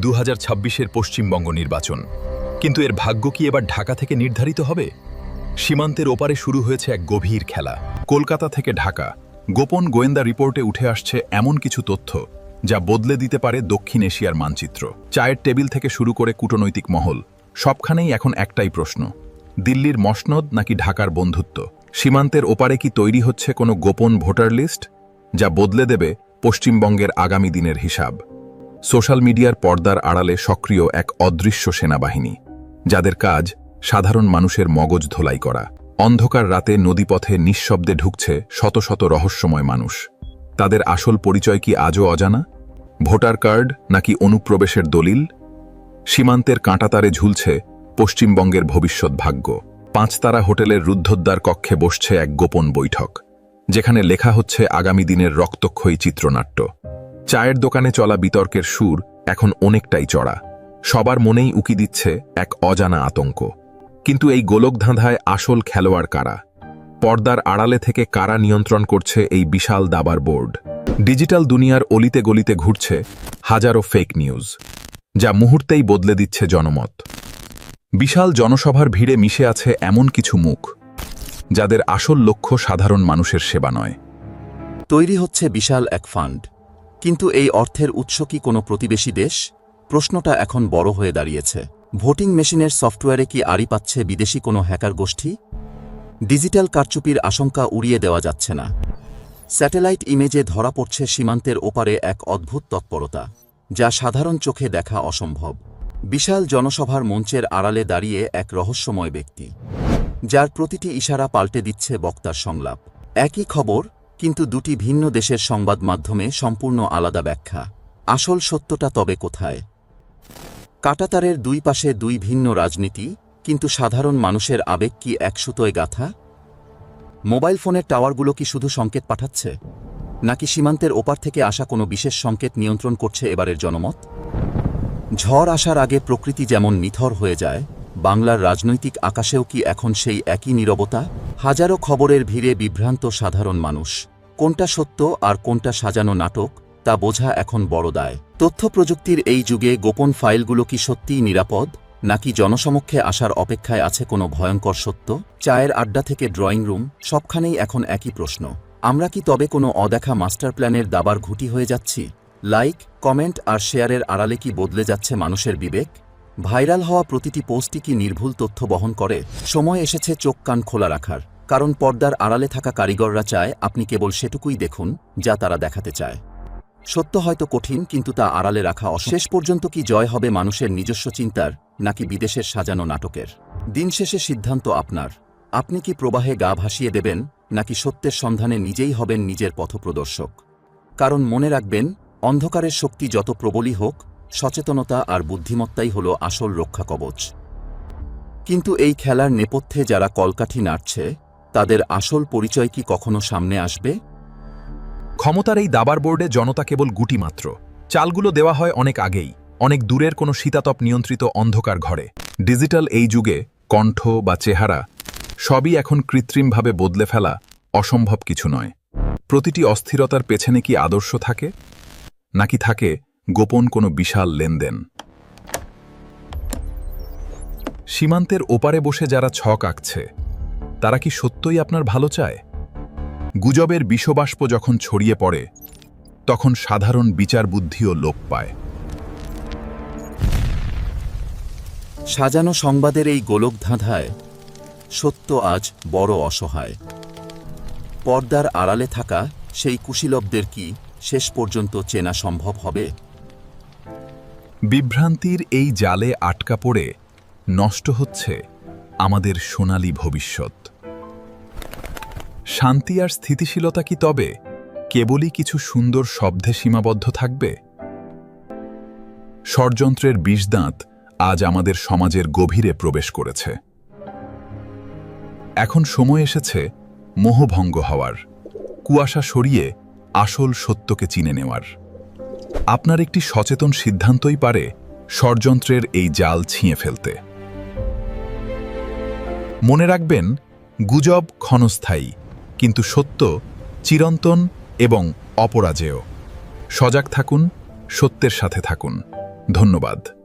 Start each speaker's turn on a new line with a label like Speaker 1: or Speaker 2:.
Speaker 1: 2026-এর পশ্চিমবঙ্গ নির্বাচন, কিন্তু এর ভাগ্য কি এবার ঢাকা থেকে নির্ধারিত হবে? সীমান্তের ওপারে শুরু হয়েছে এক গভীর খেলা। কলকাতা থেকে ঢাকা গোপন গোয়েন্দা রিপোর্টে উঠে আসছে এমন কিছু তথ্য যা বদলে দিতে পারে দক্ষিণ এশিয়ার মানচিত্র। চায়ের টেবিল থেকে শুরু করে কূটনৈতিক মহল, সবখানেই এখন একটাই প্রশ্ন: দিল্লির মসনদ নাকি ঢাকার বন্ধুত্ব? সীমান্তের ওপারে কি তৈরি হচ্ছে কোনো গোপন ভোটার লিস্ট যা বদলে দেবে পশ্চিমবঙ্গের আগামী দিনের হিসাব? সোশ্যাল মিডিয়ার পর্দার আড়ালে সক্রিয় এক অদৃশ্য সেনাবাহিনী, যাদের কাজ সাধারণ মানুষের মগজ ধোলাই করা। অন্ধকার রাতে নদীপথে নিঃশব্দে ঢুকছে শত শত রহস্যময় মানুষ। তাদের আসল পরিচয় কি আজও অজানা? ভোটার কার্ড নাকি অনুপ্রবেশের দলিল? সীমান্তের কাঁটাতারে ঝুলছে পশ্চিমবঙ্গের ভবিষ্যৎ ভাগ্য। পাঁচতারা হোটেলের রুদ্ধদ্বার কক্ষে বসছে এক গোপন বৈঠক, যেখানে লেখা হচ্ছে আগামী দিনের রক্তক্ষয়ী চিত্রনাট্য। চায়ের দোকানে চলা বিতর্কের সুর এখন অনেকটাই চড়া। সবার মনেই উকি দিচ্ছে এক অজানা আতঙ্ক। কিন্তু এই গোলকধাঁধায় আসল খেলোয়াড় কারা? পর্দার আড়ালে থেকে কারা নিয়ন্ত্রণ করছে এই বিশাল দাবার বোর্ড? ডিজিটাল দুনিয়ার অলিতে গলিতে ঘুরছে হাজারো ফেক নিউজ, যা মুহূর্তেই বদলে দিচ্ছে জনমত। বিশাল জনসভার ভিড়ে মিশে আছে এমন কিছু মুখ, যাদের আসল লক্ষ্য সাধারণ মানুষের সেবা নয়।
Speaker 2: তৈরি হচ্ছে বিশাল এক ফান্ড, কিন্তু এই অর্থের উৎস কি কোনো প্রতিবেশী দেশ? প্রশ্নটা এখন বড় হয়ে দাঁড়িয়েছে। ভোটিং মেশিনের সফটওয়্যারে কি আড়ি পাচ্ছে বিদেশি কোনো হ্যাকার গোষ্ঠী? ডিজিটাল কারচুপির আশঙ্কা উড়িয়ে দেওয়া যাচ্ছে না। স্যাটেলাইট ইমেজে ধরা পড়ছে সীমান্তের ওপারে এক অদ্ভুত তৎপরতা, যা সাধারণ চোখে দেখা অসম্ভব। বিশাল জনসভার মঞ্চের আড়ালে দাঁড়িয়ে এক রহস্যময় ব্যক্তি, যার প্রতিটি ইশারা পাল্টে দিচ্ছে বক্তার সংলাপ। একই খবর, কিন্তু দুটি ভিন্ন দেশের সংবাদ মাধ্যমে সম্পূর্ণ আলাদা ব্যাখ্যা। আসল সত্যটা তবে কোথায়? কাঁটাতারের দুই পাশে দুই ভিন্ন রাজনীতি, কিন্তু সাধারণ মানুষের আবেগ কি এক সুতোয় গাঁথা? মোবাইল ফোনের টাওয়ারগুলো কি শুধু সংকেত পাঠাচ্ছে, নাকি সীমান্তের ওপার থেকে আসা কোনো বিশেষ সংকেত নিয়ন্ত্রণ করছে এবারের জনমত? ঝড় আসার আগে প্রকৃতি যেমন নিথর হয়ে যায়, বাংলার রাজনৈতিক আকাশেও কি এখন সেই একই নীরবতা? হাজারো খবরের ভিড়ে বিভ্রান্ত সাধারণ মানুষ। কোনটা সত্য আর কোনটা সাজানো নাটক, তা বোঝা এখন বড় দায়। তথ্য প্রযুক্তির এই যুগে গোপন ফাইলগুলো কি সত্যিই নিরাপদ, নাকি জনসমক্ষে আসার অপেক্ষায় আছে কোনো ভয়ঙ্কর সত্য? চায়ের আড্ডা থেকে ড্রয়িং রুম, সবখানেই এখন একই প্রশ্ন: আমরা কি তবে কোনো অদেখা মাস্টার প্ল্যানের দাবার ঘুঁটি হয়ে যাচ্ছি? লাইক, কমেন্ট আর শেয়ারের আড়ালে কি বদলে যাচ্ছে মানুষের বিবেক? ভাইরাল হওয়া প্রতিটি পোস্টই কি নির্ভুল তথ্য বহন করে? সময় এসেছে চোখ কান খোলা রাখার, কারণ পর্দার আড়ালে থাকা কারিগররা চায় আপনি কেবল সেটুকুই দেখুন যা তারা দেখাতে চায়। সত্য হয়তো কঠিন, কিন্তু তা আড়ালে রাখা শেষ পর্যন্ত কি জয় হবে মানুষের নিজস্ব চিন্তার, নাকি বিদেশের সাজানো নাটকের? দিন শেষে সিদ্ধান্ত আপনার। আপনি কি প্রবাহে গা ভাসিয়ে দেবেন, নাকি সত্যের সন্ধানে নিজেই হবেন নিজের পথপ্রদর্শক? কারণ মনে রাখবেন, অন্ধকারের শক্তি যত প্রবলই হোক, সচেতনতা আর বুদ্ধিমত্তাই হল আসল রক্ষা কবচ। কিন্তু এই খেলার নেপথ্যে যারা কলকাঠি নাড়ছে, তাদের আসল পরিচয় কি কখনো সামনে আসবে?
Speaker 1: ক্ষমতার এই দাবার বোর্ডে জনতা কেবল গুটি মাত্র। চালগুলো দেওয়া হয় অনেক আগেই, অনেক দূরের কোনো শীতাতপ নিয়ন্ত্রিত অন্ধকার ঘরে। ডিজিটাল এই যুগে কণ্ঠ বা চেহারা সবই এখন কৃত্রিমভাবে বদলে ফেলা অসম্ভব কিছু নয়। প্রতিটি অস্থিরতার পেছনে কি আদর্শ থাকে, নাকি থাকে গোপন কোনো বিশাল লেনদেন? সীমান্তের ওপারে বসে যারা ছক আঁকছে, তারা কি সত্যই আপনার ভালো চায়? গুজবের বিষবাষ্প যখন ছড়িয়ে পড়ে, তখন সাধারণ বিচার বুদ্ধিও লোপ পায়।
Speaker 2: সাজানো সংবাদের এই গোলকধাঁধায় সত্য আজ বড় অসহায়। পর্দার আড়ালে থাকা সেই কুশীলবদের কি শেষ পর্যন্ত চেনা সম্ভব হবে?
Speaker 1: বিভ্রান্তির এই জালে আটকা পড়ে নষ্ট হচ্ছে আমাদের সোনালী ভবিষ্যৎ। শান্তি আর স্থিতিশীলতা কি তবে কেবলই কিছু সুন্দর শব্দে সীমাবদ্ধ থাকবে? ষড়যন্ত্রের বিষদাঁত আজ আমাদের সমাজের গভীরে প্রবেশ করেছে। এখন সময় এসেছে মোহভঙ্গ হওয়ার, কুয়াশা সরিয়ে আসল সত্যকে চিনে নেওয়ার। আপনার একটি সচেতন সিদ্ধান্তই পারে ষড়যন্ত্রের এই জাল ছিঁড়ে ফেলতে। মনে রাখবেন, গুজব ক্ষণস্থায়ী, কিন্তু সত্য চিরন্তন এবং অপরাজেয়। সজাগ থাকুন, সত্যের সাথে থাকুন। ধন্যবাদ।